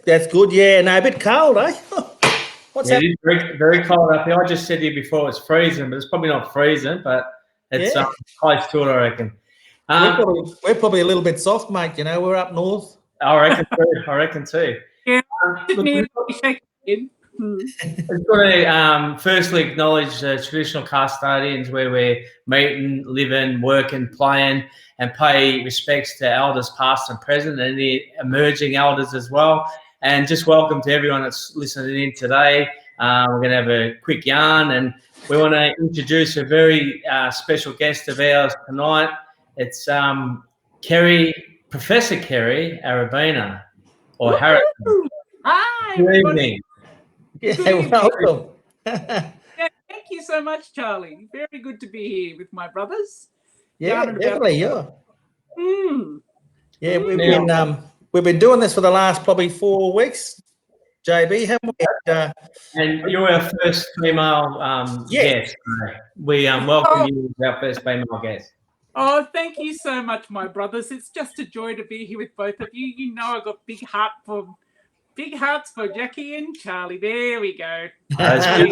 That's good. Yeah, no, a bit cold, eh? What's It is very, very cold up here. I just said to you before it's freezing, but it's probably not freezing, but it's close to it, I reckon. We're probably a little bit soft, mate. You know, we're up north. I reckon too. Yeah. Look, we've got to firstly acknowledge the traditional custodians where we're meeting, living, working, playing, and pay respects to elders past and present and the emerging elders as well. And just welcome to everyone that's listening in today. We're going to have a quick yarn, and we want to introduce a very special guest of ours tonight. It's Professor Kerry Arabena, or Harrison. Hi. Good evening. Yeah, welcome. Yeah, thank you so much, Charlie. Very good to be here with my brothers. Yeah, definitely. Yeah. Yeah, we've been doing this for the last probably 4 weeks, JB, haven't we? And you're our first female guest. We welcome you as our first female guest. Oh, thank you so much, my brothers. It's just a joy to be here with both of you. You know, I've got big hearts for Jackie and Charlie. There we go. Happy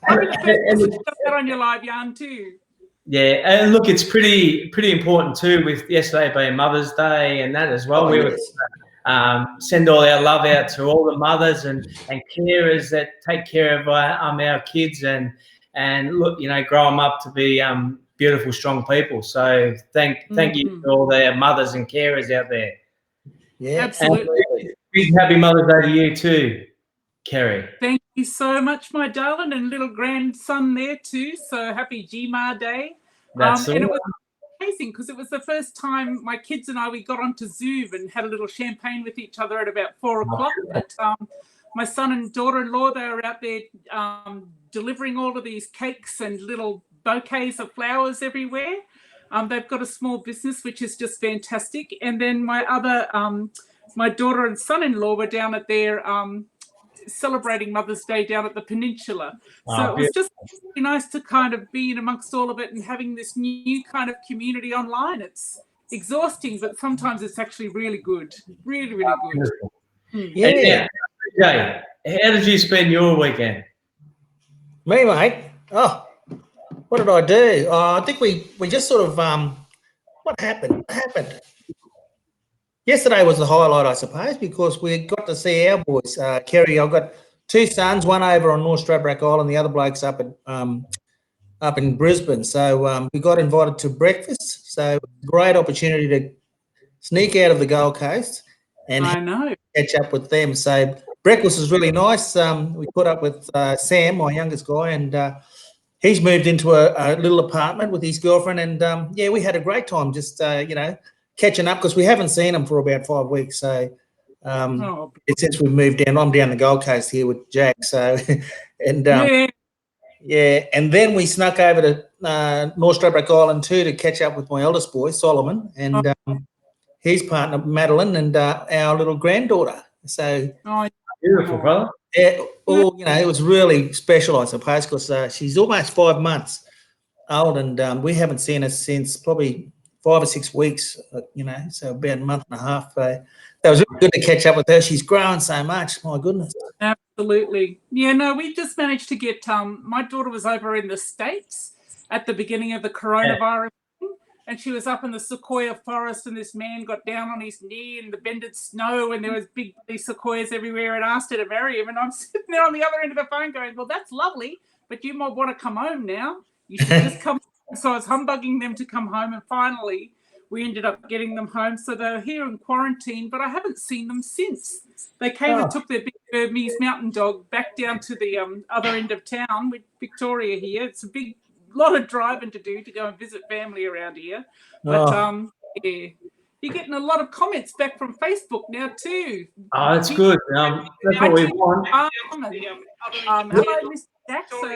that on your live yarn too. Yeah, and look, it's pretty important too, with yesterday being Mother's Day and that as well. We would send all our love out to all the mothers and carers that take care of our kids and look, you know, grow them up to be beautiful, strong people. So thank you to all the mothers and carers out there. Yeah, absolutely. Big happy Mother's Day to you too, Kerry. Thank you so much, my darling, and little grandson there too. So happy GMA Day. And it was amazing because it was the first time my kids and we got onto Zoom and had a little champagne with each other at about 4 o'clock. But my son and daughter-in-law, they were out there delivering all of these cakes and little bouquets of flowers everywhere. They've got a small business, which is just fantastic. And then my other, my daughter and son-in-law were down at their celebrating Mother's Day down at the Peninsula. So it was just really nice to kind of be in amongst all of it and having this new kind of community online. It's exhausting, but sometimes it's actually really good. Really, really good. Yeah. Jay, how did you spend your weekend? Me, mate? Oh, what did I do? I think we just sort of, what happened? Yesterday was the highlight, I suppose, because we got to see our boys. Kerry, I've got 2 sons, one over on North Stradbroke Island, the other bloke's up in Brisbane. So we got invited to breakfast. So great opportunity to sneak out of the Gold Coast and catch up with them. So breakfast was really nice. We caught up with Sam, my youngest guy, and he's moved into a little apartment with his girlfriend. And yeah, we had a great time just, you know, catching up because we haven't seen them for about 5 weeks. So it's since we moved down. I'm down the Gold Coast here with Jack. So, and yeah, and then we snuck over to North Stradbroke Island too to catch up with my eldest boy, Solomon, and his partner, Madeline, and our little granddaughter. So beautiful, brother. Yeah, you know, it was really special, I suppose, because she's almost 5 months old, and we haven't seen her since probably 5 or 6 weeks, you know, so about a month and a half. That was really good to catch up with her. She's grown so much, my goodness. Absolutely. Yeah, no, we just managed to get, my daughter was over in the States at the beginning of the coronavirus thing, and she was up in the sequoia forest, and this man got down on his knee in the bended snow, and there was big sequoias everywhere, and asked her to marry him. And I'm sitting there on the other end of the phone going, well, that's lovely, but you might want to come home now. You should just come. So I was humbugging them to come home, and finally we ended up getting them home. So they're here in quarantine, but I haven't seen them since. They came and took their big Burmese mountain dog back down to the other end of town with Victoria here. It's a big lot of driving to do to go and visit family around here. But yeah, you're getting a lot of comments back from Facebook now too. Oh, that's good. That's what we want. Hello, Mr. Jack. So,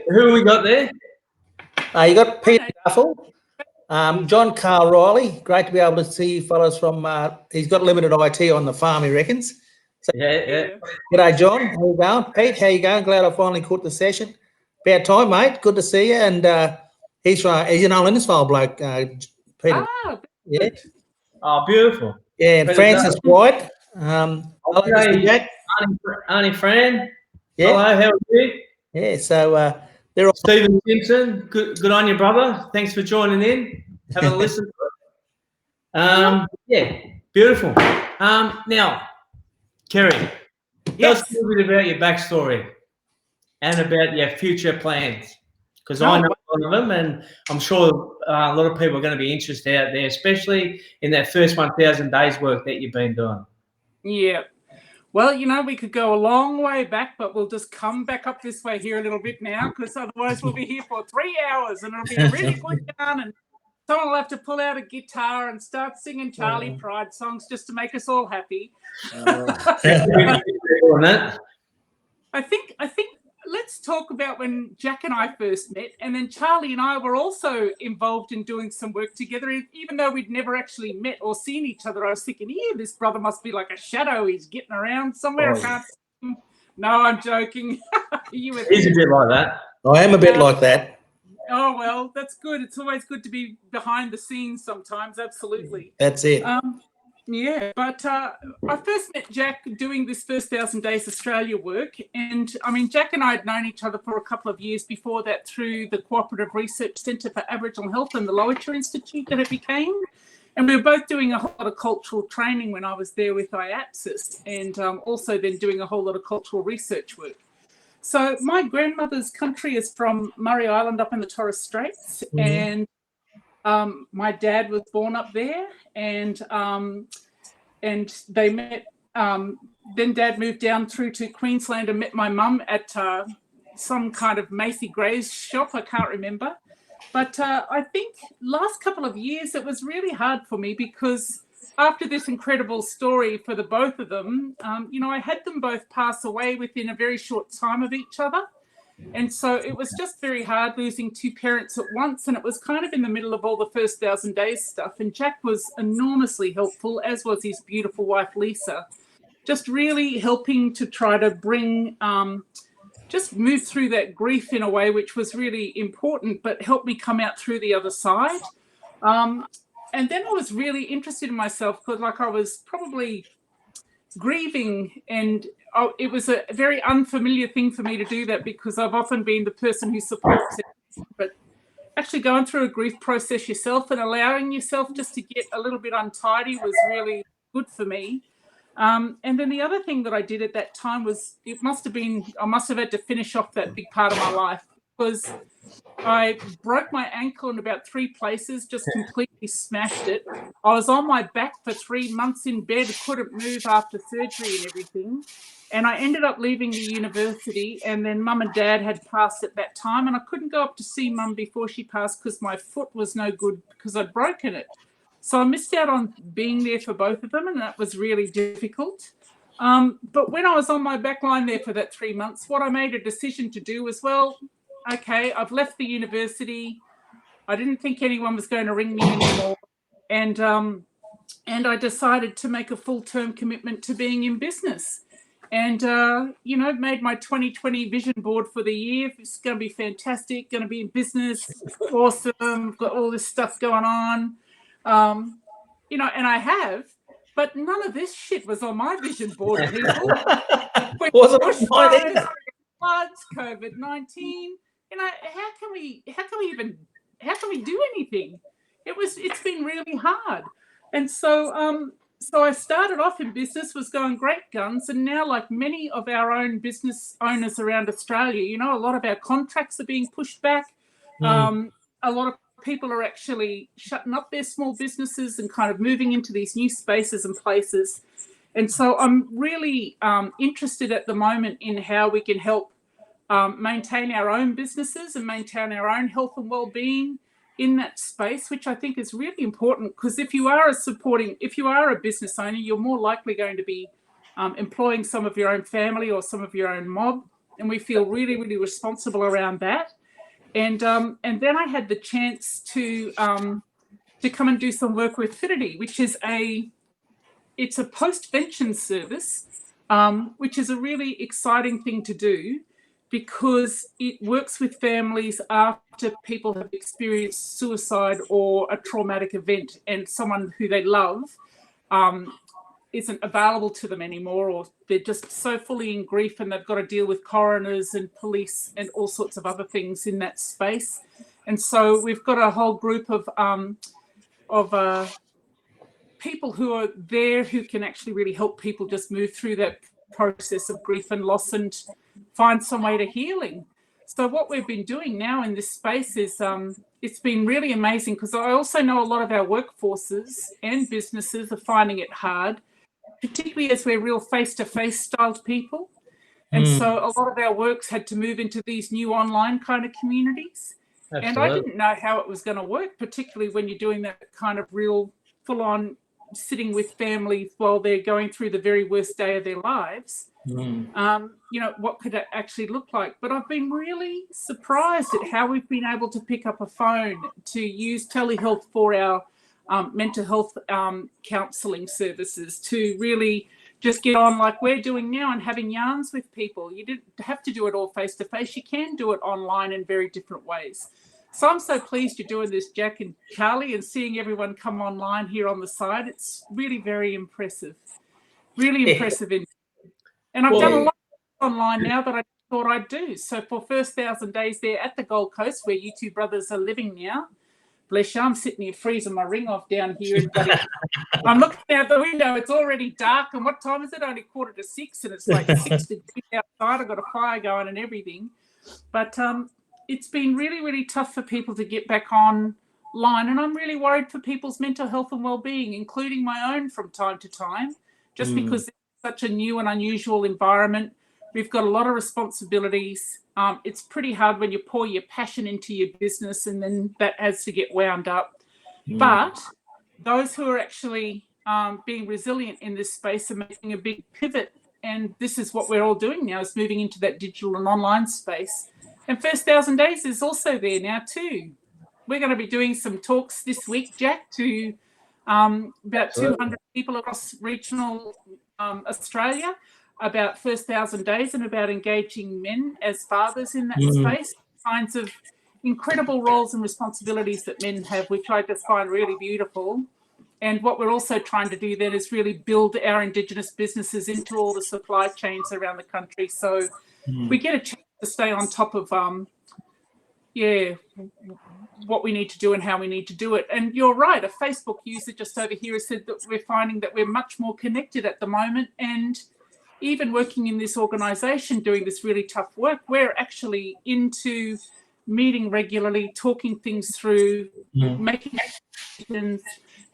who have we got there? You got Peter Duffel, John Carl Riley. Great to be able to see you fellas from, he's got limited IT on the farm, he reckons. So, yeah. G'day, John. How you going? Pete, how you going? Glad I finally caught the session. About time, mate. Good to see you. And he's an old Innisfail bloke, Peter. Ah, yeah. Oh, beautiful. Yeah, and Francis White. Hello, Mr. Jack. Auntie Fran. Yeah. Hello, how are you? Yeah, so they're all Stephen Simpson, good on you, brother. Thanks for joining in, having a listen to it. Yeah, beautiful. Now, Kerry, tell us a little bit about your backstory and about your future plans, because I know one of them, and I'm sure a lot of people are going to be interested out there, especially in that first 1,000 days work that you've been doing. Yeah. Well, you know, we could go a long way back, but we'll just come back up this way here a little bit now, because otherwise we'll be here for 3 hours and it'll be a really good yarn, and someone will have to pull out a guitar and start singing Charlie Pride songs just to make us all happy. I think let's talk about when Jack and I first met, and then Charlie and I were also involved in doing some work together, even though we'd never actually met or seen each other. I was thinking, this brother must be like a shadow. He's getting around somewhere. I can't see him. No, I'm joking. He's a bit like that. I am a bit like that. Oh, well, that's good. It's always good to be behind the scenes sometimes. Absolutely. That's it. Yeah, but I first met Jack doing this first 1,000 Days Australia work. And I mean, Jack and I had known each other for a couple of years before that through the Cooperative Research Centre for Aboriginal Health and the Lowitja Institute that it became. And we were both doing a whole lot of cultural training when I was there with IAPSIS, and also then doing a whole lot of cultural research work. So my grandmother's country is from Murray Island up in the Torres Straits, and my dad was born up there, and they met. Then Dad moved down through to Queensland and met my mum at some kind of Macy Gray's shop. I can't remember, but I think last couple of years it was really hard for me, because after this incredible story for the both of them, I had them both pass away within a very short time of each other. And so it was just very hard losing two parents at once. And it was kind of in the middle of all the first 1,000 days stuff. And Jack was enormously helpful, as was his beautiful wife, Lisa, just really helping to try to bring, just move through that grief in a way which was really important, but helped me come out through the other side. And then I was really interested in myself, because I was probably grieving, and it was a very unfamiliar thing for me to do that, because I've often been the person who supports it. But actually going through a grief process yourself and allowing yourself just to get a little bit untidy was really good for me. And then the other thing that I did at that time was, I must have had to finish off that big part of my life, because I broke my ankle in about 3 places, just completely smashed it. I was on my back for 3 months in bed, couldn't move after surgery and everything. And I ended up leaving the university, and then Mum and Dad had passed at that time, and I couldn't go up to see Mum before she passed because my foot was no good because I'd broken it. So I missed out on being there for both of them, and that was really difficult. But when I was on my back line there for that 3 months, what I made a decision to do was, well, okay, I've left the university. I didn't think anyone was going to ring me anymore. And I decided to make a full-term commitment to being in business. And, made my 2020 vision board for the year. It's going to be fantastic, going to be in business, awesome, got all this stuff going on. And I have, but none of this shit was on my vision board, people. Wasn't on mine either. Floods, COVID-19. How can we do anything? It's been really hard. And so I started off in business, was going great guns, and now, like many of our own business owners around Australia, a lot of our contracts are being pushed back. A lot of people are actually shutting up their small businesses and kind of moving into these new spaces and places. And so I'm really interested at the moment in how we can help maintain our own businesses and maintain our own health and well-being in that space, which I think is really important, because if you are a business owner, you're more likely going to be employing some of your own family or some of your own mob, and we feel really, really responsible around that. And then I had the chance to come and do some work with Finity, which is a post-vention service, which is a really exciting thing to do, because it works with families after people have experienced suicide or a traumatic event, and someone who they love isn't available to them anymore, or they're just so fully in grief and they've got to deal with coroners and police and all sorts of other things in that space. And so we've got a whole group of people who are there who can actually really help people just move through that process of grief and loss and find some way to healing. So what we've been doing now in this space is it's been really amazing, because I also know a lot of our workforces and businesses are finding it hard, particularly as we're real face-to-face styled people. And so a lot of our works had to move into these new online kind of communities. Absolutely. And I didn't know how it was going to work, particularly when you're doing that kind of real full-on sitting with families while they're going through the very worst day of their lives. What could it actually look like? But I've been really surprised at how we've been able to pick up a phone, to use telehealth for our mental health counselling services, to really just get on like we're doing now and having yarns with people. You didn't have to do it all face to face. You can do it online in very different ways. So I'm so pleased you're doing this, Jack and Charlie, and seeing everyone come online here on the side. It's really very impressive. Really impressive. And I've done a lot online now that I thought I'd do. So for first 1,000 days there at the Gold Coast, where you two brothers are living now, bless you, I'm sitting here freezing my ring off down here. And I'm looking out the window. It's already dark. And what time is it? Only 5:45, and it's like 6 degrees outside. I've got a fire going and everything. But it's been really, really tough for people to get back online. And I'm really worried for people's mental health and well-being, including my own from time to time, just because it's such a new and unusual environment. We've got a lot of responsibilities. It's pretty hard when you pour your passion into your business and then that has to get wound up. But those who are actually being resilient in this space are making a big pivot. And this is what we're all doing now, is moving into that digital and online space. And First 1,000 Days is also there now too. We're going to be doing some talks this week, Jack, to about 200 people across regional Australia about First 1,000 Days and about engaging men as fathers in that space, kinds of incredible roles and responsibilities that men have, which I just find really beautiful. And what we're also trying to do then is really build our Indigenous businesses into all the supply chains around the country. So we get a chance to stay on top of, what we need to do and how we need to do it. And you're right, a Facebook user just over here has said that we're finding that we're much more connected at the moment. And even working in this organisation, doing this really tough work, we're actually into meeting regularly, talking things through, making decisions,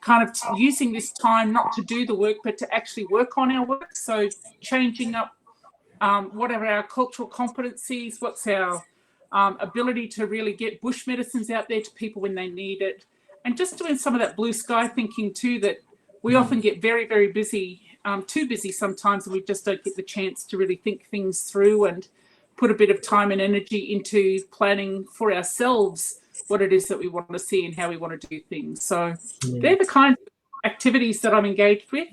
kind of using this time not to do the work, but to actually work on our work. So changing up what are our cultural competencies, what's our ability to really get bush medicines out there to people when they need it, and just doing some of that blue sky thinking too, that we often get very, very busy, too busy sometimes, and we just don't get the chance to really think things through and put a bit of time and energy into planning for ourselves what it is that we want to see and how we want to do things. So they're the kinds of activities that I'm engaged with.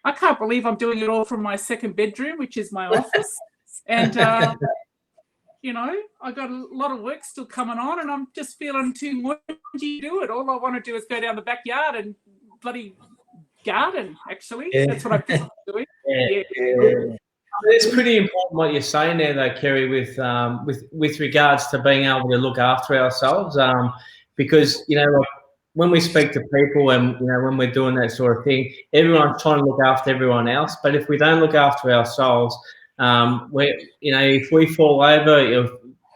I can't believe I'm doing it all from my second bedroom, which is my office. And, I got a lot of work still coming on, and I'm just feeling too whingy to do it. All I want to do is go down the backyard and bloody garden, actually. That's what I've been doing. It's pretty important what you're saying there, though, Kerry, with regards to being able to look after ourselves, because when we speak to people and when we're doing that sort of thing, everyone's trying to look after everyone else. But if we don't look after ourselves, if we fall over, if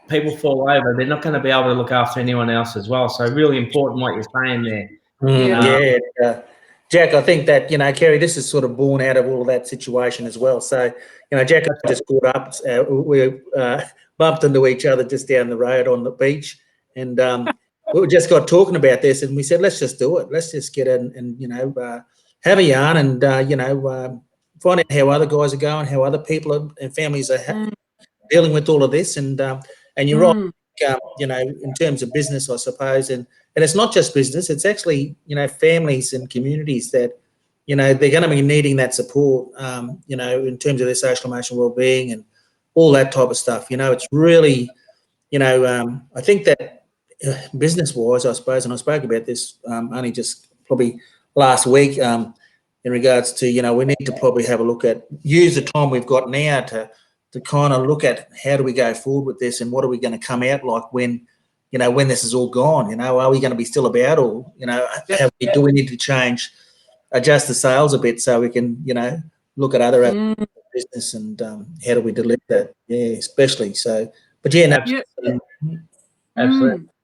people fall over, they're not going to be able to look after anyone else as well. So really important what you're saying there. Jack, I think that, Kerry, this is sort of born out of all of that situation as well. So, Jack and I just caught up. We bumped into each other just down the road on the beach, and we just got talking about this, and we said, let's just do it. Let's just get in and, have a yarn and, find out how other guys are going, how other people and families are dealing with all of this. And you're right, in terms of business, I suppose, and it's not just business, it's actually, families and communities that, they're going to be needing that support, in terms of their social emotional well-being and all that type of stuff. It's really, I think that business-wise, I suppose, and I spoke about this only just probably last week, in regards to, we need to probably have a look at, use the time we've got now to kind of look at how do we go forward with this and what are we going to come out like when this is all gone. Are we going to be still about, or do we need to adjust the sales a bit so we can look at other aspects of business and how do we deliver that? Yeah, especially so. But absolutely.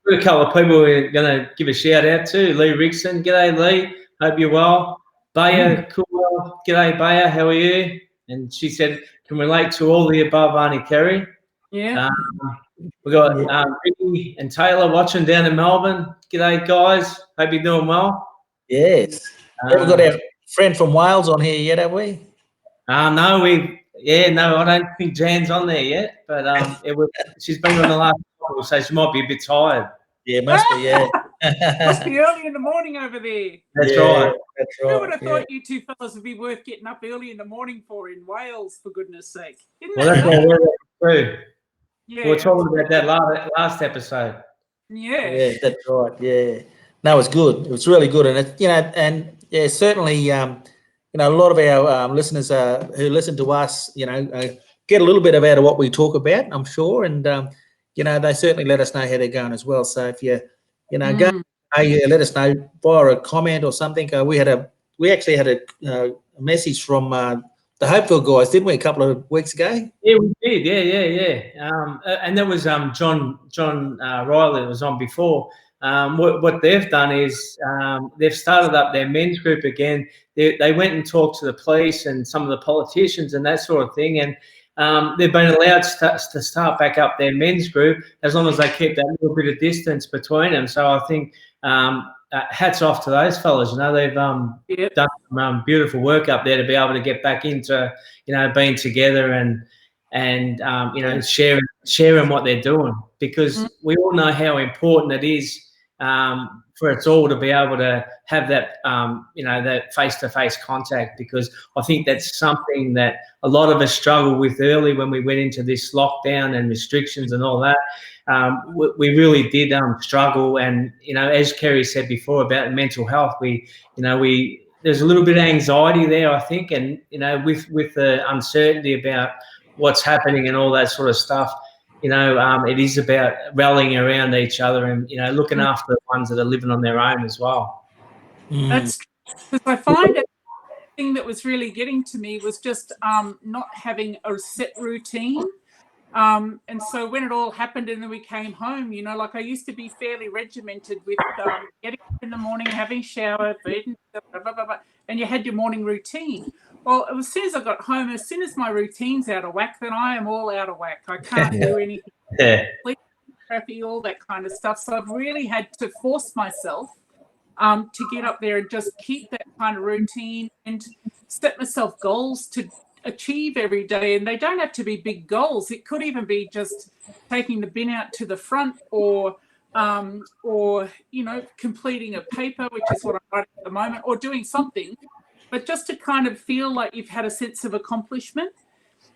Got a couple of people we're going to give a shout out to. Lee Rickson, g'day Lee, hope you're well. Baya, cool. G'day Baya, how are you? And she said, can relate to all the above, Auntie Kerry. Yeah. We've got Ricky and Taylor watching down in Melbourne. G'day guys, hope you're doing well. Yes. Haven't got our friend from Wales on here yet, have we? No, I don't think Jan's on there yet, but she's been on the last couple, so she might be a bit tired. Yeah, must be, yeah. Must be early in the morning over there. That's right. That's right. Who would have thought you two fellas would be worth getting up early in the morning for in Wales, for goodness sake? That's what we're through. Yeah. We were talking about that last episode. Yeah, that's right. Yeah, no, it's good. It was really good, and certainly, a lot of our listeners who listen to us, get a little bit out of what we talk about, I'm sure, and they certainly let us know how they're going as well. So if you, go, let us know via a comment or something. We actually had a message from the Hopeville guys, didn't we, a couple of weeks ago? Yeah, we did. Yeah. And there was John Riley that was on before. What they've done is they've started up their men's group again. They went and talked to the police and some of the politicians and that sort of thing, and they've been allowed to start back up their men's group as long as they keep that little bit of distance between them. So I think hats off to those fellas. They've done some beautiful work up there to be able to get back into being together and sharing what they're doing, because we all know how important it is for us all to be able to have that that face-to-face contact, because I think that's something that a lot of us struggled with early when we went into this lockdown and restrictions and all that. We really did struggle, and as Kerry said before about mental health, there's a little bit of anxiety there, I think, and with the uncertainty about what's happening and all that sort of stuff. It is about rallying around each other and looking after the ones that are living on their own as well. That's true, because I find it. Thing that was really getting to me was just not having a set routine. And so when it all happened and then we came home, like I used to be fairly regimented with getting up in the morning, having shower, feeding, and you had your morning routine. Well, as soon as I got home, as soon as my routine's out of whack, then I am all out of whack. I can't do anything. Sleep, crappy, all that kind of stuff. So I've really had to force myself to get up there and just keep that kind of routine and set myself goals to achieve every day. And they don't have to be big goals. It could even be just taking the bin out to the front or completing a paper, which is what I'm writing at the moment, or doing something, but just to kind of feel like you've had a sense of accomplishment.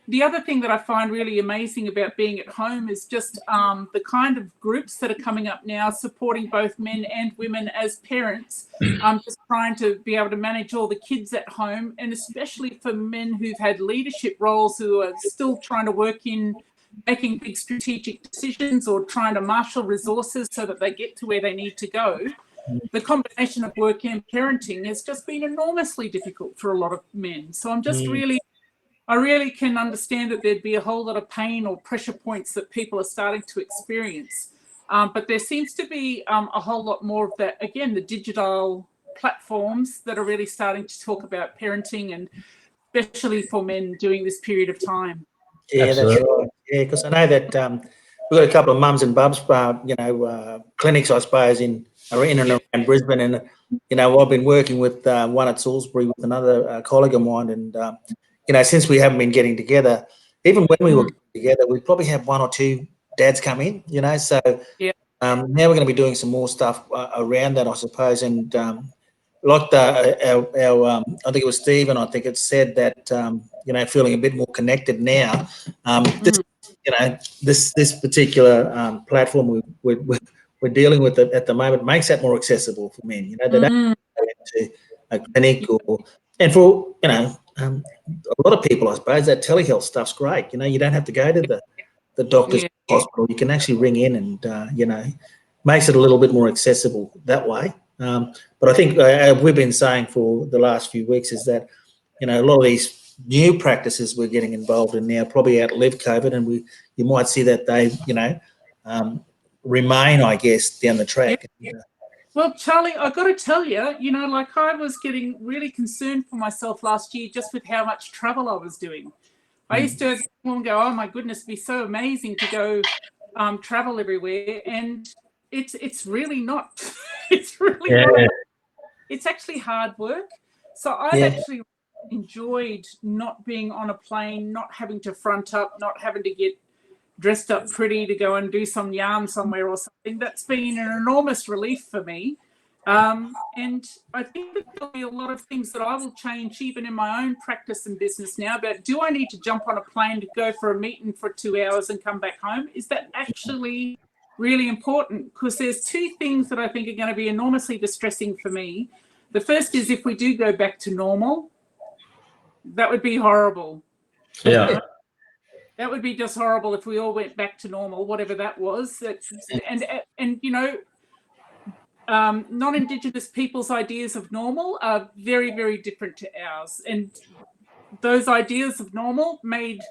The other thing that I find really amazing about being at home is just the kind of groups that are coming up now, supporting both men and women as parents, just trying to be able to manage all the kids at home, and especially for men who've had leadership roles who are still trying to work in making big strategic decisions or trying to marshal resources so that they get to where they need to go. The combination of work and parenting has just been enormously difficult for a lot of men. So I'm just I really can understand that there'd be a whole lot of pain or pressure points that people are starting to experience. But there seems to be a whole lot more of that, again, the digital platforms that are really starting to talk about parenting, and especially for men during this period of time. Yeah, Absolutely. That's right. Yeah, because I know that we've got a couple of mums and bubs, clinics, I suppose, in and around Brisbane. And, I've been working with one at Salisbury with another colleague of mine. And, since we haven't been getting together, even when we were getting together, we probably have one or two dads come in, So now we're going to be doing some more stuff around that, I suppose. And like our I think it was Stephen, I think it said that, feeling a bit more connected now. This particular platform we're dealing with at the moment makes that more accessible for men. They don't go into a clinic or And for, a lot of people, I suppose, that telehealth stuff's great. You don't have to go to the doctor's Yeah. hospital. You can actually ring in and, makes it a little bit more accessible that way. But I think we've been saying for the last few weeks is that, a lot of these new practices we're getting involved in now probably outlive COVID, and you might see that they, remain, I guess, down the track. Yeah. Well, Charlie, I've got to tell you, like I was getting really concerned for myself last year just with how much travel I was doing. I used to, as a woman, go, oh my goodness, it'd be so amazing to go travel everywhere, and it's really not. It's really not. It's actually hard work. So I've actually enjoyed not being on a plane, not having to front up, not having to get dressed up pretty to go and do some yarn somewhere or something. That's been an enormous relief for me. And I think that there'll be a lot of things that I will change even in my own practice and business now about, do I need to jump on a plane to go for a meeting for 2 hours and come back home? Is that actually really important? Because there's two things that I think are going to be enormously distressing for me. The first is if we do go back to normal, that would be horrible. Yeah. That would be just horrible if we all went back to normal, whatever that was. And non-Indigenous people's ideas of normal are very, very different to ours. And those ideas of normal made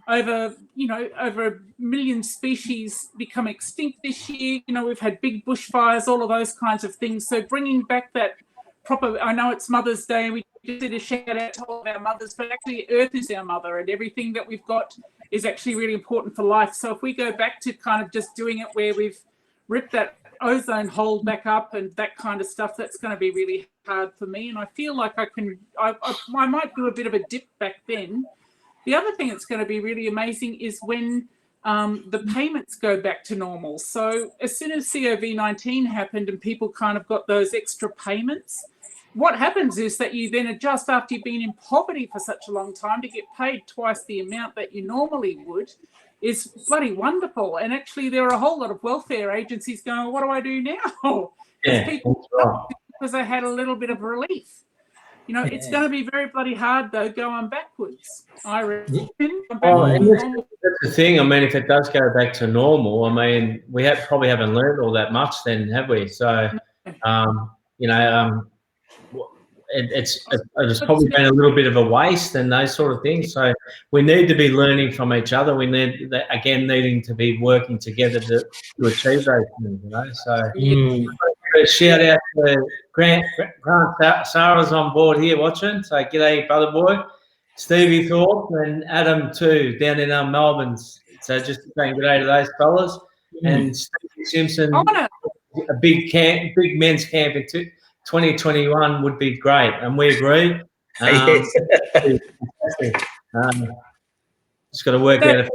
over a million species become extinct this year. We've had big bushfires, all of those kinds of things. So bringing back that proper, I know it's Mother's Day, we just did a shout out to all of our mothers, but actually Earth is our mother, and everything that we've got is actually really important for life. So if we go back to kind of just doing it where we've ripped that ozone hole back up and that kind of stuff, that's going to be really hard for me. And I feel like I might do a bit of a dip back then. The other thing that's going to be really amazing is when the payments go back to normal. So as soon as COVID-19 happened and people kind of got those extra payments, what happens is that you then adjust after you've been in poverty for such a long time to get paid twice the amount that you normally would is bloody wonderful. And actually there are a whole lot of welfare agencies going, what do I do now? Because they had a little bit of relief. It's going to be very bloody hard, though, going backwards, I reckon. That's the thing. I mean, if it does go back to normal, I mean, we probably haven't learned all that much then, have we? So, it's probably been a little bit of a waste and those sort of things. So we need to be learning from each other. We need, again, needing to be working together to achieve those things, So shout out to Grant Sarah's on board here watching. So g'day, brother boy. Stevie Thorpe and Adam too down in Melbourne. So just saying g'day to those fellas. And Steve Simpson, a big men's camp in 2021 would be great, and we agree. Just got to work out a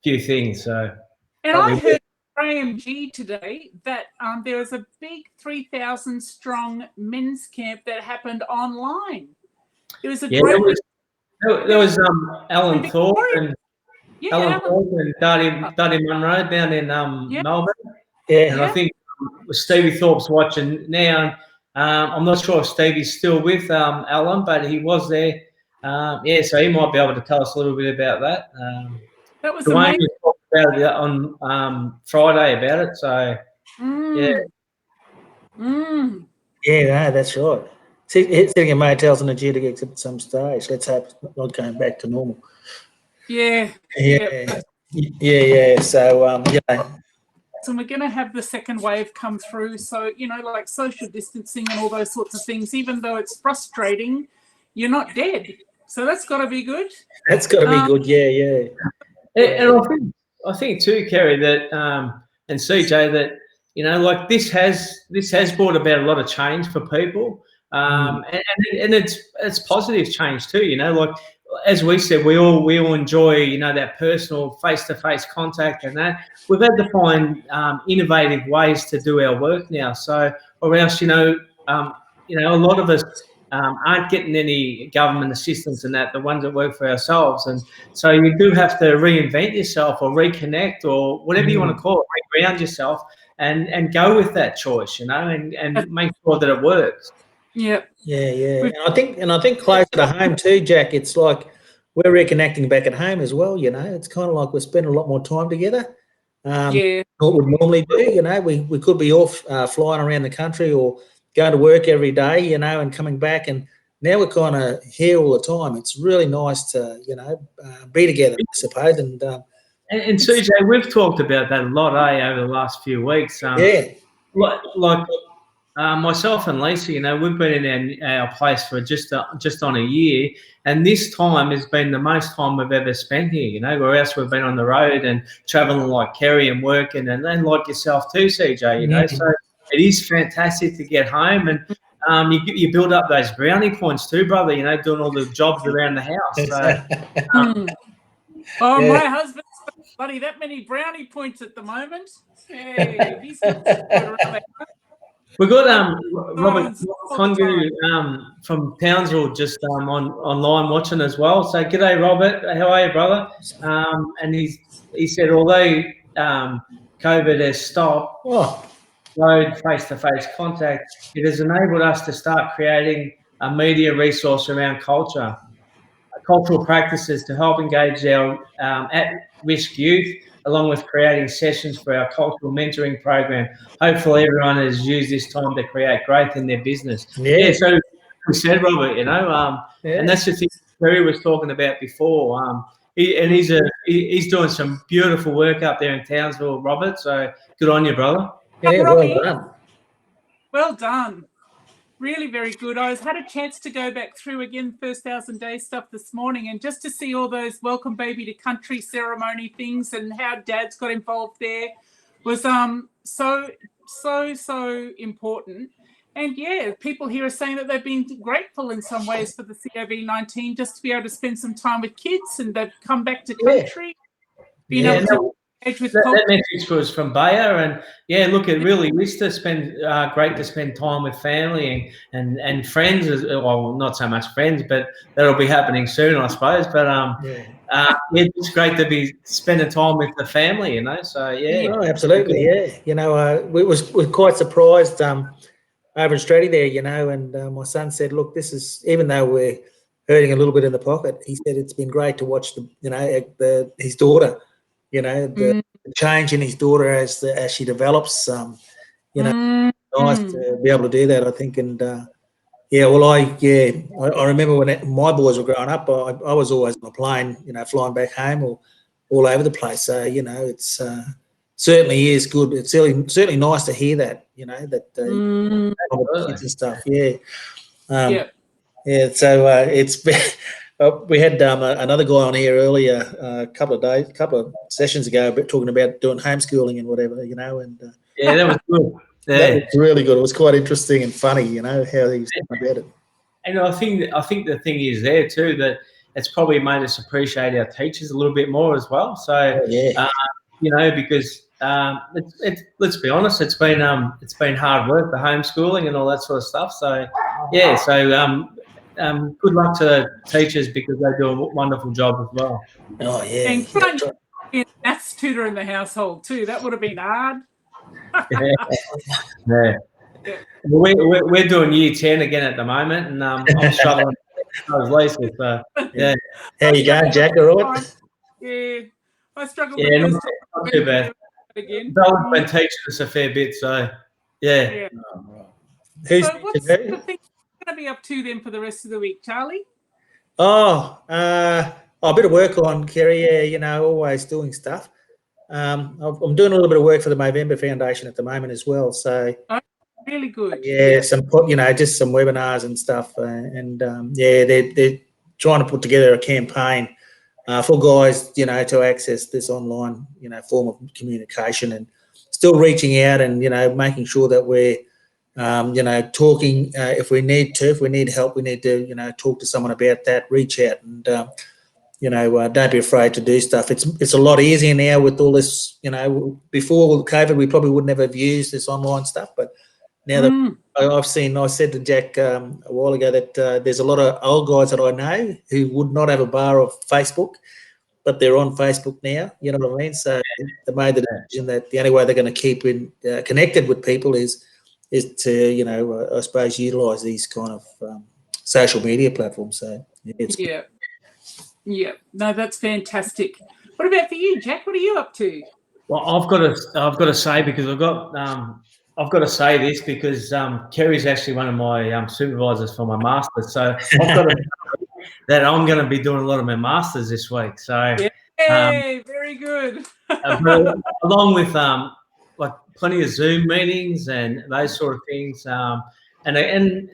few things. So, and I heard Graham G today that there was a big 3,000 strong men's camp that happened online. It was there was Alan Thorpe and Duddy Munro down in Melbourne. And I think Stevie Thorpe's watching now. I'm not sure if Stevie's still with Alan, but he was there. So he might be able to tell us a little bit about that. That was Dwayne amazing. talked about it on Friday about it. So Yeah, that's right. Sitting in motels and a geodex at some stage. Let's hope it's not going back to normal. Yeah. So So we're going to have the second wave come through. So, like social distancing and all those sorts of things, even though it's frustrating, you're not dead. So that's got to be good. That's got to be good, yeah. And I think too, Kerry, that and CJ, that like this has brought about a lot of change for people, and it's positive change too. Like as we said, we all enjoy that personal face-to-face contact, and that we've had to find innovative ways to do our work now. So, or else a lot of us aren't getting any government assistance in that, the ones that work for ourselves. And so you do have to reinvent yourself or reconnect or whatever you want to call it, reground yourself and go with that choice, and make sure that it works. Yeah. Yeah. And I think closer to home too, Jack. It's like we're reconnecting back at home as well. It's kind of like we're spending a lot more time together. Yeah. What we normally do. We could be off flying around the country or going to work every day. And coming back, and now we're kind of here all the time. It's really nice to be together, I suppose. And CJ, we've talked about that a lot, over the last few weeks. Yeah. Like myself and Lisa, we've been in our place for just on a year, and this time has been the most time we've ever spent here. Where else we've been on the road and traveling like Kerry and working, and then like yourself too, CJ. So it is fantastic to get home, and you build up those brownie points too, brother. Doing all the jobs around the house. So, oh, my husband's bloody that many brownie points at the moment. Hey, he's not so good around the house. We got Robert Congu from Townsville just online watching as well. So g'day, Robert. How are you, brother? And he said although COVID has stopped road face-to-face contact, it has enabled us to start creating a media resource around cultural practices to help engage our at-risk youth, along with creating sessions for our cultural mentoring program. Hopefully everyone has used this time to create growth in their business. Yeah, so we said, Robert, and that's the thing Kerry was talking about before. He's doing some beautiful work up there in Townsville, Robert, so good on you, brother. Yeah, well done. Well done. Really very good. I had a chance to go back through again first 1,000 days stuff this morning, and just to see all those welcome baby to country ceremony things and how dads got involved there was so important. And yeah, people here are saying that they've been grateful in some ways for the COVID-19 just to be able to spend some time with kids, and they've come back to country. Being able to that message was from Bayer, and look, it really is to spend great to spend time with family and friends as well. Not so much friends, but that'll be happening soon, I suppose. But it's great to be spending time with the family, So oh, absolutely, we're quite surprised over in Stratty there, and my son said, "Look, this is even though we're hurting a little bit in the pocket," he said it's been great to watch his daughter. The change in his daughter as she develops. Nice to be able to do that, I think. And I remember when my boys were growing up, I was always on a plane, flying back home or all over the place. So it's certainly is good. It's certainly nice to hear that. That kids and stuff. So it's we had another guy on here earlier, a couple of sessions ago, talking about doing homeschooling and whatever, and that was good. That was really good. It was quite interesting and funny, how he was talking about it. And I think the thing is there too that it's probably made us appreciate our teachers a little bit more as well. So because let's be honest, it's been hard work, the homeschooling and all that sort of stuff. So good luck to teachers because they do a wonderful job as well. Oh yeah, and maths tutor in the household too. That would have been hard. We're doing year 10 again at the moment, and I'm struggling. How you going, Jack? All right? Yeah, I struggle. Not too bad. Again, Bella's been teaching us a fair bit, so yeah. Who's what's the thing you're going to be up to then for the rest of the week, Charlie? A bit of work on Kerry. Always doing stuff. I'm doing a little bit of work for the Movember Foundation at the moment as well. So really good. Some just some webinars and stuff, they're trying to put together a campaign for guys, to access this online, form of communication, and still reaching out and making sure that we're talking if we need help, we need to talk to someone about that, reach out and don't be afraid to do stuff. It's a lot easier now with all this. Before COVID, we probably would never have used this online stuff, but now that I said to Jack a while ago that there's a lot of old guys that I know who would not have a bar of Facebook, but they're on Facebook now. You know what I mean? So they made the decision that the only way they're going to keep connected with people is is to I suppose utilise these kind of social media platforms. So it's yeah. No, that's fantastic. What about for you, Jack? What are you up to? Well, I've got to say, because I've got to say this because Kerry's actually one of my supervisors for my masters, so I've got to that I'm going to be doing a lot of my masters this week. So, Yay, very good. along with like plenty of Zoom meetings and those sort of things, and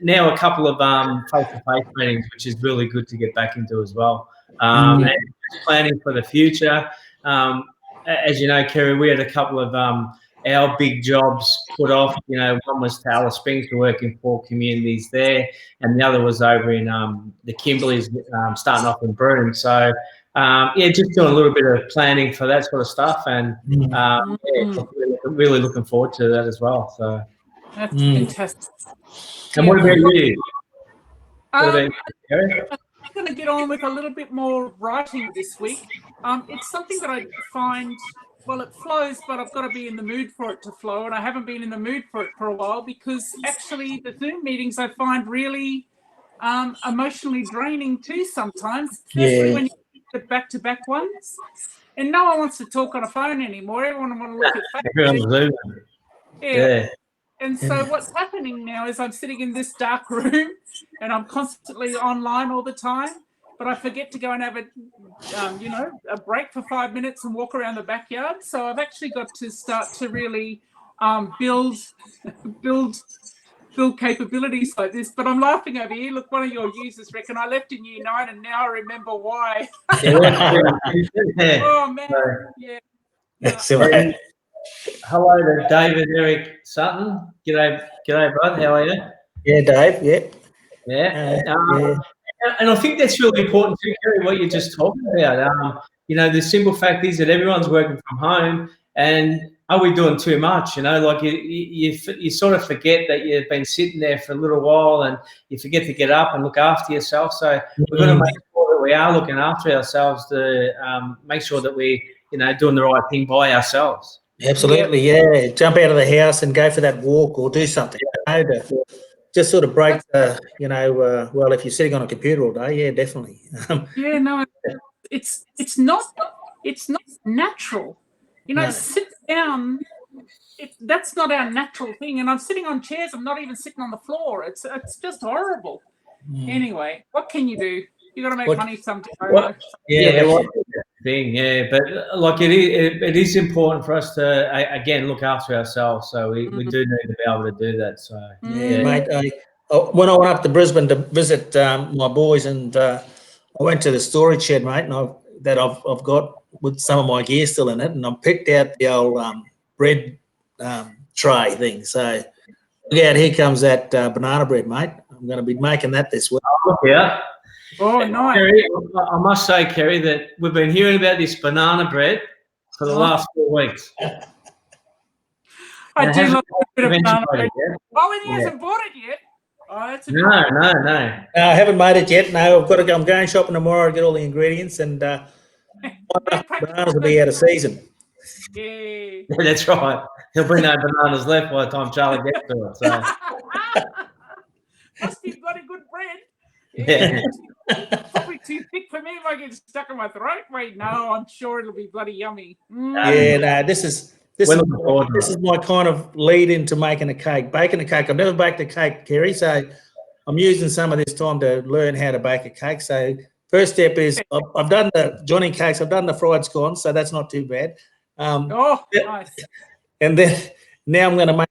now a couple of face-to-face meetings, which is really good to get back into as well. And planning for the future. As you know, Kerry, we had a couple of our big jobs put off. One was to Alice Springs, to work in 4 communities there, and the other was over in the Kimberleys, starting off in Broome. So, just doing a little bit of planning for that sort of stuff, and really looking forward to that as well. So that's fantastic. And what about you? What about you, Kerry? I'm going to get on with a little bit more writing this week. It's something that I find, well, it flows, but I've got to be in the mood for it to flow, and I haven't been in the mood for it for a while, because actually the Zoom meetings I find really emotionally draining too sometimes, especially when you get back-to-back ones. And no one wants to talk on a phone anymore. Everyone wants to look at Facebook. Yeah. And so what's happening now is I'm sitting in this dark room and I'm constantly online all the time, but I forget to go and have a break for 5 minutes and walk around the backyard. So I've actually got to start to really build capabilities like this. But I'm laughing over here. Look, one of your users reckon I left in year 9 and now I remember why. Oh, man. Yeah. Excellent. Hello to David Eric Sutton. G'day, bud. How are you? Yeah, Dave. Yeah. And I think that's really important too, Kerry, what you're just talking about. The simple fact is that everyone's working from home, and are we doing too much? Like you sort of forget that you've been sitting there for a little while, and you forget to get up and look after yourself. So we've got to make sure that we are looking after ourselves to make sure that we, doing the right thing by ourselves. Absolutely, yeah. Jump out of the house and go for that walk or do something. To just sort of break well, if you're sitting on a computer all day, yeah, definitely. It's not natural. Sit down. That's not our natural thing. And I'm sitting on chairs. I'm not even sitting on the floor. It's just horrible. Anyway, what can you do? You got to make money sometime. But like it is important for us to again look after ourselves. So we do need to be able to do that. So mate. When I went up to Brisbane to visit my boys, and I went to the storage shed, mate, and I've got with some of my gear still in it, and I picked out the old bread tray thing. So look out, here comes that banana bread, mate. I'm going to be making that this week. Oh, nice. Kerry, I must say, Kerry, that we've been hearing about this banana bread for the last 4 weeks. I do love a bit of banana bread. Oh, and he hasn't bought it yet. Oh, that's no. I haven't made it yet. No, I've got to go. I'm going shopping tomorrow to get all the ingredients, and bananas will be out of season. Yeah, that's right. He'll bring no bananas left by the time Charlie gets to it. So. Must be bloody good bread. Yeah. Probably too thick for me if I get stuck in my throat. Wait, no, I'm sure it'll be bloody yummy. Yeah, no, this is my kind of lead into making a cake. Baking a cake. I've never baked a cake, Kerry, so I'm using some of this time to learn how to bake a cake. So first step is I've done the Johnny cakes. I've done the fried scones, so that's not too bad. Nice. And then now I'm going to make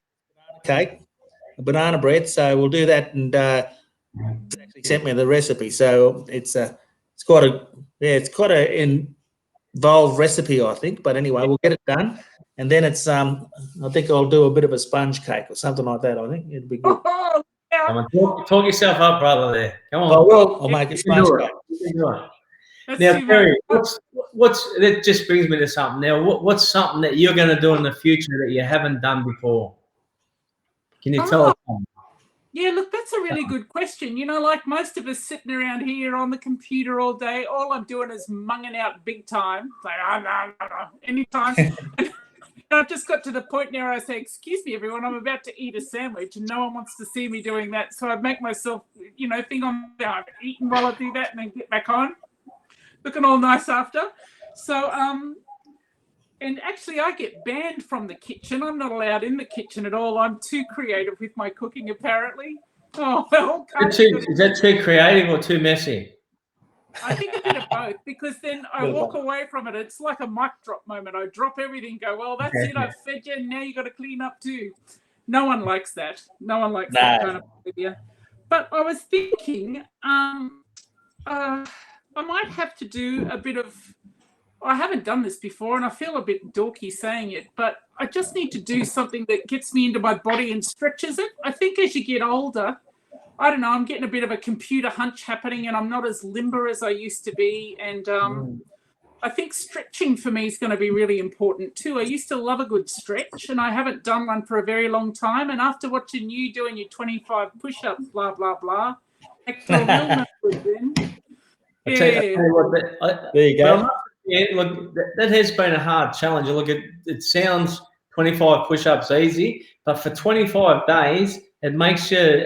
a banana bread. So we'll do that, and it's actually sent me the recipe. So it's quite a involved recipe, I think. But anyway, we'll get it done. And then it's I think I'll do a bit of a sponge cake or something like that. I think it'll be good. Come on, talk yourself up, brother. There, come on. I'll make a sponge cake. Now, Kerry, that just brings me to something. Now, what's something that you're going to do in the future that you haven't done before? Can you tell us something? Yeah, look, that's a really good question. Like most of us sitting around here on the computer all day, all I'm doing is munging out big time. Like, anytime. I've just got to the point now where I say, excuse me, everyone, I'm about to eat a sandwich and no one wants to see me doing that. So I make myself, think I'm eating while I do that and then get back on, looking all nice after. So, and actually I get banned from the kitchen. I'm not allowed in the kitchen at all. I'm too creative with my cooking, apparently. Oh, well. Is that too creative or too messy? I think a bit of both, because then I walk away from it. It's like a mic drop moment. I drop everything, go, well, that's it. I've fed you, and now you got to clean up too. No one likes that. No one likes that kind of behavior. But I was thinking, I might have to do a bit of. I haven't done this before, and I feel a bit dorky saying it, but I just need to do something that gets me into my body and stretches it. I think as you get older, I don't know, I'm getting a bit of a computer hunch happening and I'm not as limber as I used to be. And I think stretching for me is going to be really important too. I used to love a good stretch and I haven't done one for a very long time. And after watching you doing your 25 push-ups, blah, blah, blah, there you go. Yeah, look, that has been a hard challenge. Look, it sounds 25 push-ups easy, but for 25 days, it makes you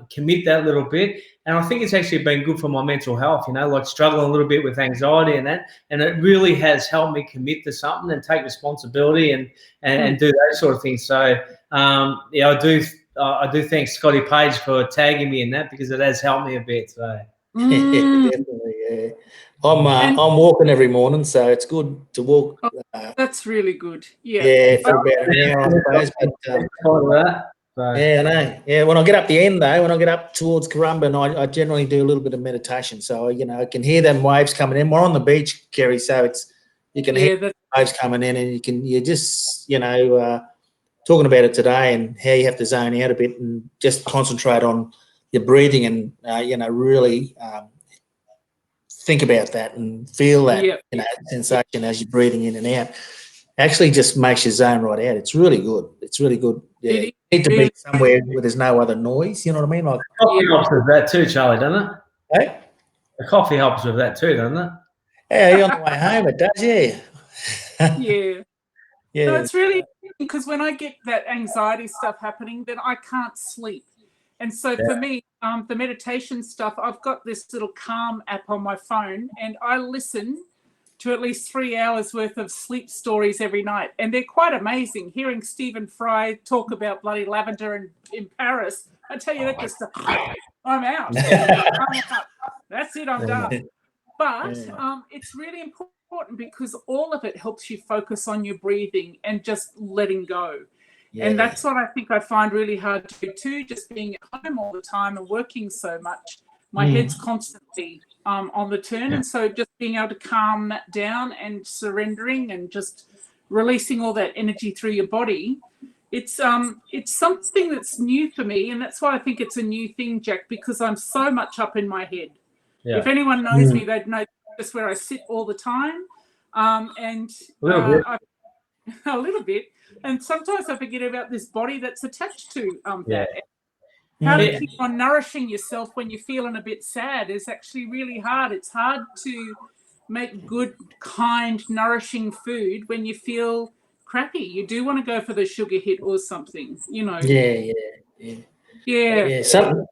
commit that little bit. And I think it's actually been good for my mental health, like struggling a little bit with anxiety and that. And it really has helped me commit to something and take responsibility and do those sort of things. So, I do thank Scotty Page for tagging me in that because it has helped me a bit. So. Definitely, yeah. I'm walking every morning, so it's good to walk. That's really good. Yeah, for about an hour, I suppose. Yeah, I know. Yeah, when I get up the end though, when I get up towards Currumbin, I generally do a little bit of meditation. So I can hear them waves coming in. We're on the beach, Kerry, so you can hear the waves coming in, and you just talking about it today and how you have to zone out a bit and just concentrate on your breathing and really think about that and feel that sensation as you're breathing in and out. Actually just makes you zone right out. It's really good. It's really good. Yeah. You need to be somewhere where there's no other noise, you know what I mean? Like coffee helps with that too, Charlie, doesn't it? Hey? The coffee helps with that too, doesn't it? Yeah, you're on the way home, it does, yeah. Yeah. No, it's really because when I get that anxiety stuff happening, then I can't sleep. And so for me, the meditation stuff, I've got this little Calm app on my phone and I listen to at least 3 hours worth of sleep stories every night. And they're quite amazing. Hearing Stephen Fry talk about bloody lavender in Paris, I tell you that just, I'm out. That's it, I'm done. But it's really important because all of it helps you focus on your breathing and just letting go. Yeah. And that's what I think I find really hard to do too, just being at home all the time and working so much. My head's constantly on the turn. And so just being able to calm that down and surrendering and just releasing all that energy through your body, it's something that's new for me. And that's why I think it's a new thing, Jack, because I'm so much up in my head. Yeah. If anyone knows me, they'd know just where I sit all the time. And a little bit. And sometimes I forget about this body that's attached to that. How to keep on nourishing yourself when you're feeling a bit sad is actually really hard. It's hard to make good, kind, nourishing food when you feel crappy. You do want to go for the sugar hit or something, Yeah.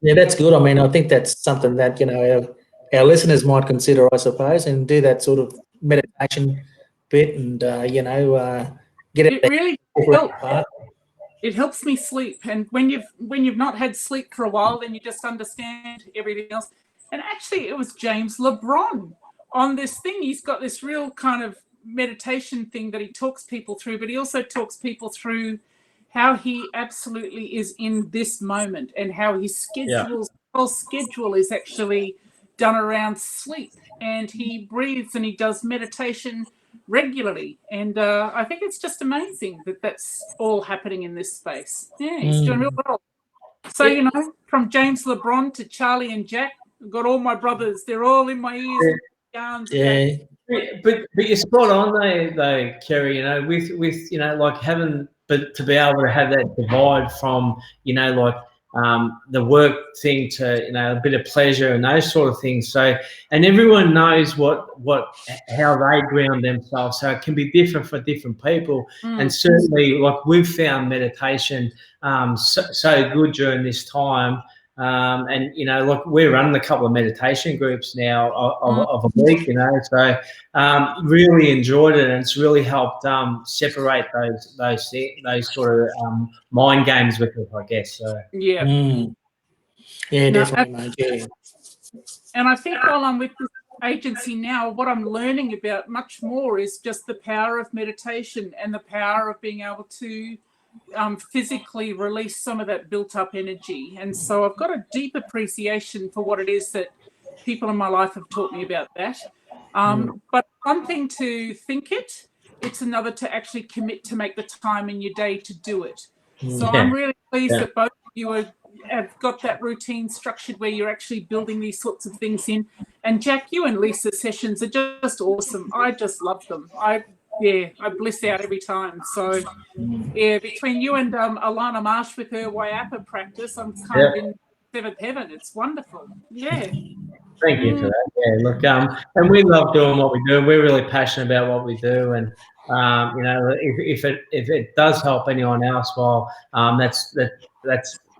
That's good. I mean, I think that's something that, our listeners might consider, I suppose, and do that sort of meditation bit and, get it. It really helps. It helps me sleep, and when you've not had sleep for a while, then you just understand everything else. And actually, it was James LeBron on this thing. He's got this real kind of meditation thing that he talks people through, but he also talks people through how he absolutely is in this moment and how his whole schedule is actually done around sleep. And he breathes and he does meditation regularly, and I think it's just amazing that that's all happening in this space. Yeah, he's doing real well. So, from James LeBron to Charlie and Jack, I've got all my brothers. They're all in my ears. But you're spot on though, Kerry, with like having, but to be able to have that divide from, like the work thing to, a bit of pleasure and those sort of things. So, and everyone knows how they ground themselves. So it can be different for different people. And certainly, like, we've found meditation so good during this time. And like, we're running a couple of meditation groups now of a week, so really enjoyed it, and it's really helped separate those sort of mind games with it, I guess. So Yeah. Yeah, definitely, mate. Yeah. And I think while I'm with this agency now, what I'm learning about much more is just the power of meditation and the power of being able to physically release some of that built up energy. And so I've got a deep appreciation for what it is that people in my life have taught me about that. But one thing to think it, it's another to actually commit to make the time in your day to do it. So I'm really pleased that both of you have got that routine structured where you're actually building these sorts of things in. And Jack, you and Lisa's sessions are just awesome. I just love them. I bliss out every time. So, yeah, between you and Alana Marsh with her Waiapa practice, I'm kind of in seventh heaven. It's wonderful. Yeah. Thank you for that. Yeah, look, and we love doing what we do. We're really passionate about what we do, and if it does help anyone else, well, that's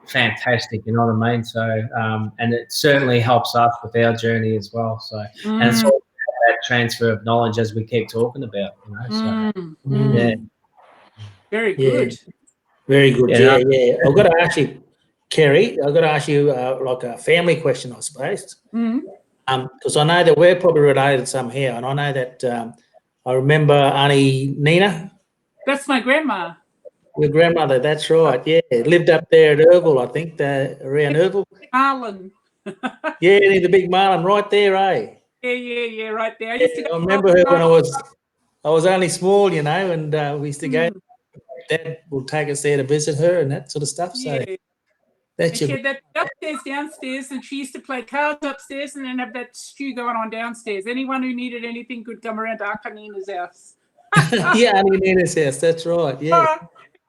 fantastic. You know what I mean? So, and it certainly helps us with our journey as well. So, and it's all that transfer of knowledge as we keep talking about. So, yeah. Very good. Very good. Yeah. I've got to ask you, Kerry, like a family question, I suppose. Because I know that we're probably related somehow, and I know that I remember Auntie Nina. That's my grandma. Your grandmother, that's right. Yeah, lived up there at Irville, I think, around Irville. Marlin. Yeah, near the big Marlin, right there, eh? Yeah, right there. I remember her when I was only small, and we used to go. Dad will take us there to visit her and that sort of stuff. So that's she had that upstairs, downstairs, and she used to play cards upstairs and then have that stew going on downstairs. Anyone who needed anything could come around to Uncle Nina's house. Yeah, Auntie Nina's house. That's right. Yeah.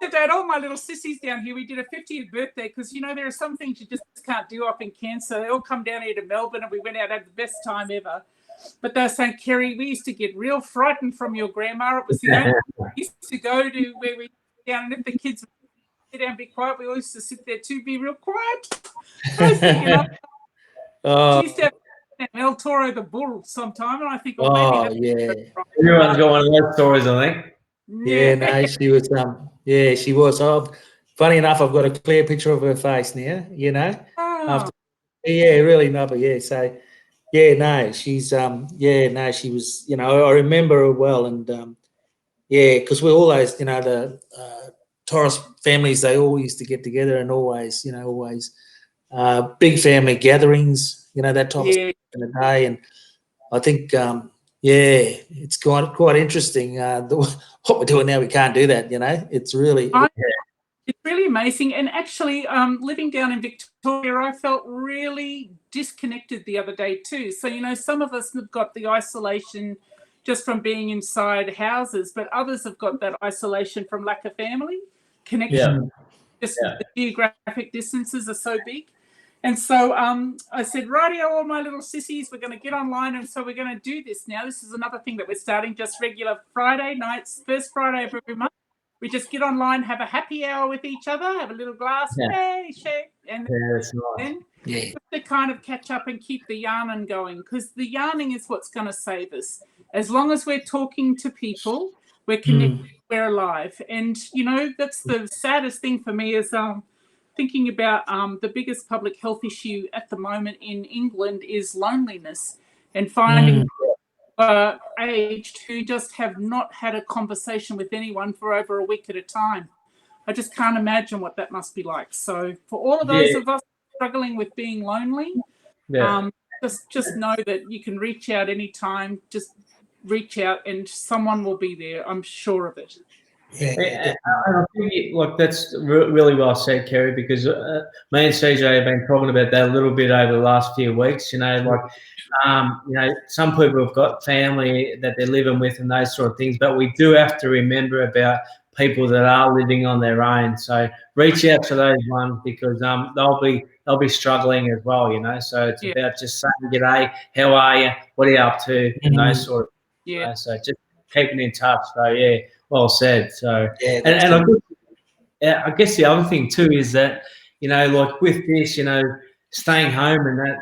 Dad, all my little sissies down here, we did a 50th birthday because, there are some things you just can't do up in Cancer. They all come down here to Melbourne and we went out and had the best time ever. But they were saying, Kerry, we used to get real frightened from your grandma. It was the only we used to go to where we down, and if the kids would sit down and be quiet, we always used to sit there too, be real quiet. I was thinking, she used to have El Toro the bull sometime, and I think, maybe everyone's got one of those stories, I think. Yeah, no, she was. She was. Funny enough, I've got a clear picture of her face now. After, really novel. Yeah, so. Yeah, no, she's she was, I remember her well, and because we're always, the Torres families, they all used to get together and always big family gatherings, that type of stuff in the day, and I think it's quite interesting. What we're doing now, we can't do that, It's really. It's really amazing. And actually, living down in Victoria, I felt really disconnected the other day too. So, some of us have got the isolation just from being inside houses, but others have got that isolation from lack of family connection. The geographic distances are so big. And so I said, rightio, all my little sissies, we're going to get online. And so we're going to do this now. This is another thing that we're starting, just regular Friday nights, first Friday of every month. We just get online, have a happy hour with each other, have a little glass, shake, and then just to kind of catch up and keep the yarning going, because the yarning is what's going to save us. As long as we're talking to people, we're connected, we're alive. And, that's the saddest thing for me is thinking about the biggest public health issue at the moment in England is loneliness, and finding aged who just have not had a conversation with anyone for over a week at a time. I just can't imagine what that must be like. So for all of those of us struggling with being lonely, just know that you can reach out anytime. Just reach out and someone will be there. I'm sure of it. I think that's really well said, Kerry, because me and CJ have been talking about that a little bit over the last few weeks. Some people have got family that they're living with and those sort of things, but we do have to remember about people that are living on their own. So reach out to those ones because they'll be struggling as well, you know. So it's about just saying g'day, how are you, what are you up to, and those sort of things. You know? So just keeping in touch. So yeah, well said. So I guess the other thing too is that, you know, like with this, you know, staying home and that.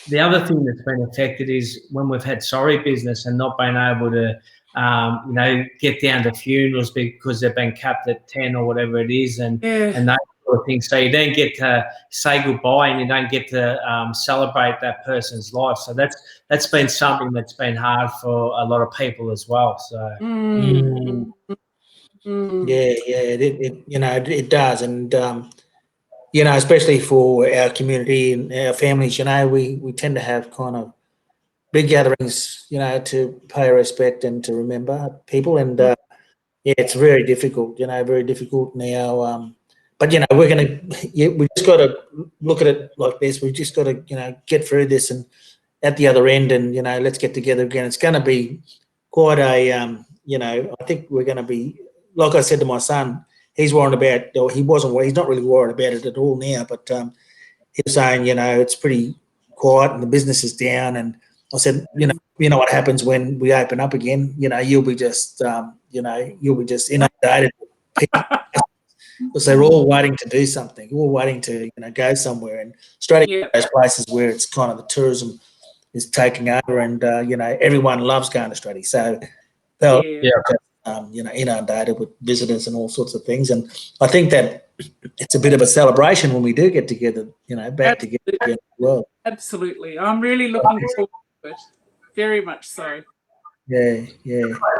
The other thing that's been affected is when we've had sorry business and not been able to, you know, get down to funerals because they've been capped at 10 or whatever it is, and that sort of thing. So you don't get to say goodbye and you don't get to celebrate that person's life. So that's been something that's been hard for a lot of people as well. So it you know, it does, and you know, especially for our community and our families, you know, we tend to have kind of big gatherings, you know, to pay respect and to remember people, and yeah, it's very difficult, you know, very difficult now. But you know, we just got to look at it like this. We've just got to, you know, get through this and at the other end, and you know, let's get together again. It's going to be quite a, you know, I think we're going to be, like I said to my son, he's worried about, or he's not really worried about it at all now, but he was saying, you know, it's pretty quiet and the business is down. And I said, you know what happens when we open up again? You know, you'll be just inundated with people because they're all waiting to do something, all waiting to, you know, go somewhere, and straight to those places where it's kind of the tourism is taking over, and you know, everyone loves going to Straddie, so they'll you know, inundated with visitors and all sorts of things. And I think that it's a bit of a celebration when we do get together, you know, back together again as well. Absolutely. I'm really looking forward to it. Very much so. Yeah.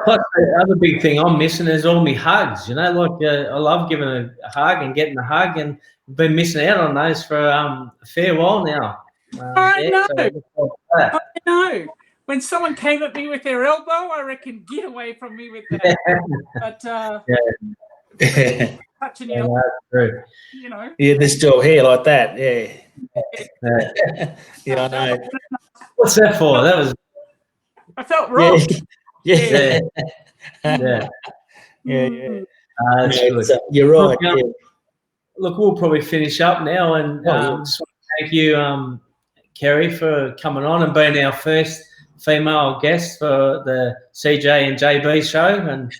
Plus, the other big thing I'm missing is all my hugs. You know, like I love giving a hug and getting a hug, and I've been missing out on those for a fair while now. I know. When someone came at me with their elbow, I reckon, get away from me with that. But touching you, you know. Yeah, this job here like that. Yeah, I know. What's that for? That was. I felt wrong. Yeah. That's good. You're right. Look, we'll probably finish up now, and just want to thank you, Kerry, for coming on and being our first female guest for the CJ and JB show. And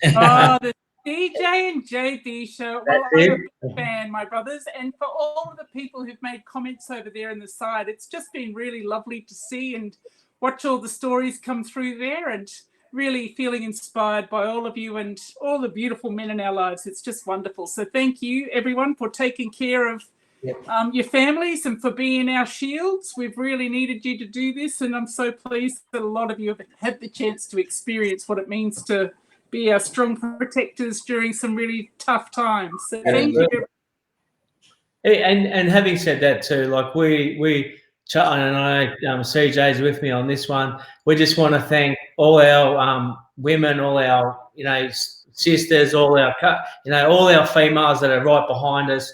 the CJ and JB show. Well, I'm a big fan, my brothers, and for all of the people who've made comments over there on the side, it's just been really lovely to see and watch all the stories come through there, and really feeling inspired by all of you and all the beautiful men in our lives. It's just wonderful. So thank you, everyone, for taking care of your families and for being our shields. We've really needed you to do this, and I'm so pleased that a lot of you have had the chance to experience what it means to be our strong protectors during some really tough times. So thank you. And having said that too, like we and I know CJ's with me on this one. We just want to thank all our women, all our, you know, sisters, all our, you know, all our females that are right behind us,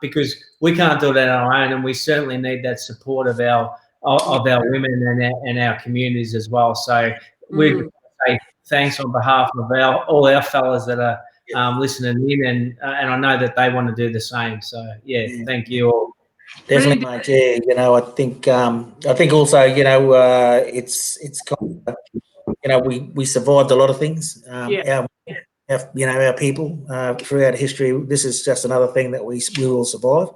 because we can't do it on our own, and we certainly need that support of our women and our communities as well. So we say thanks on behalf of all our fellas that are listening in, and I know that they want to do the same. So thank you all. Definitely, mate. Yeah, you know, I think also, you know, it's kind of, you know, we survived a lot of things. Our people throughout history. This is just another thing that we will survive.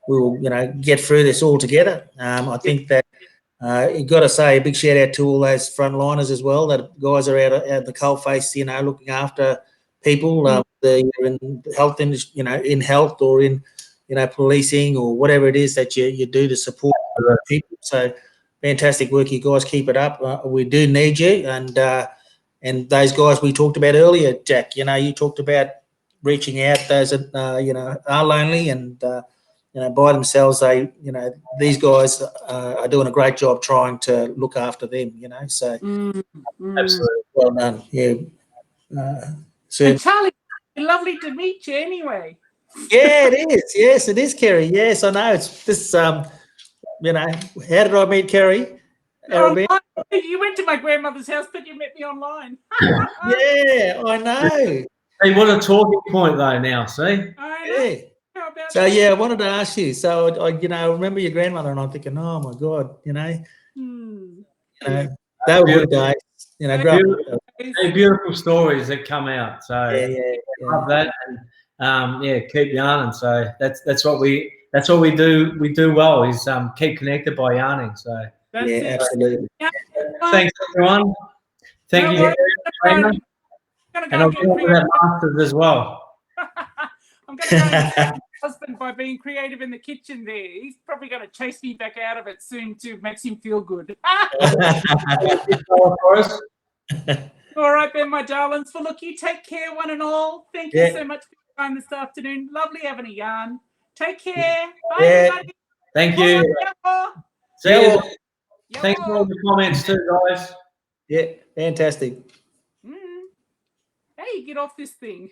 We will, you know, get through this all together. I think that you got to say a big shout out to all those frontliners as well. That guys are out at the coalface, you know, looking after people. In health industry, you know, in health or in, you know, policing or whatever it is that you do to support people. So fantastic work, you guys. Keep it up. We do need you, and those guys we talked about earlier, Jack. You know, you talked about reaching out. Those that you know, are lonely and you know, by themselves. They, you know, these guys are doing a great job trying to look after them. You know, so Absolutely well done. Yeah. And Charlie, lovely to meet you anyway. Yeah, it is. Yes, it is, Kerry. Yes, I know. It's this. You know, how did I meet Kerry Arabena? You went to my grandmother's house, but you met me online. Yeah, I know. Hey, what a talking point though now, see? I know. Yeah. How about So that? yeah, I wanted to ask you. So I remember your grandmother, and I'm thinking, oh my God, they were good days. Growing up. They're beautiful stories that come out. So Yeah. love that, and keep yarning. So that's what we do. We do well is keep connected by yarning. So That's Yeah, it. absolutely. Yeah. thanks everyone. Thank No you, worries. Kerry, I'm gonna and go I'll and get go for creative. that masters as well. I'm gonna go and get my husband by being creative in the kitchen there. He's probably gonna chase me back out of it soon too. Makes him feel good. For us. All right, then, my darlings. Well, look, you take care, one and all. Thank you so much for your time this afternoon. Lovely having a yarn. Take care. Bye, everybody. Thank you. See you. Yeah, Thanks for all the comments too, guys. yeah, fantastic. How you get off this thing?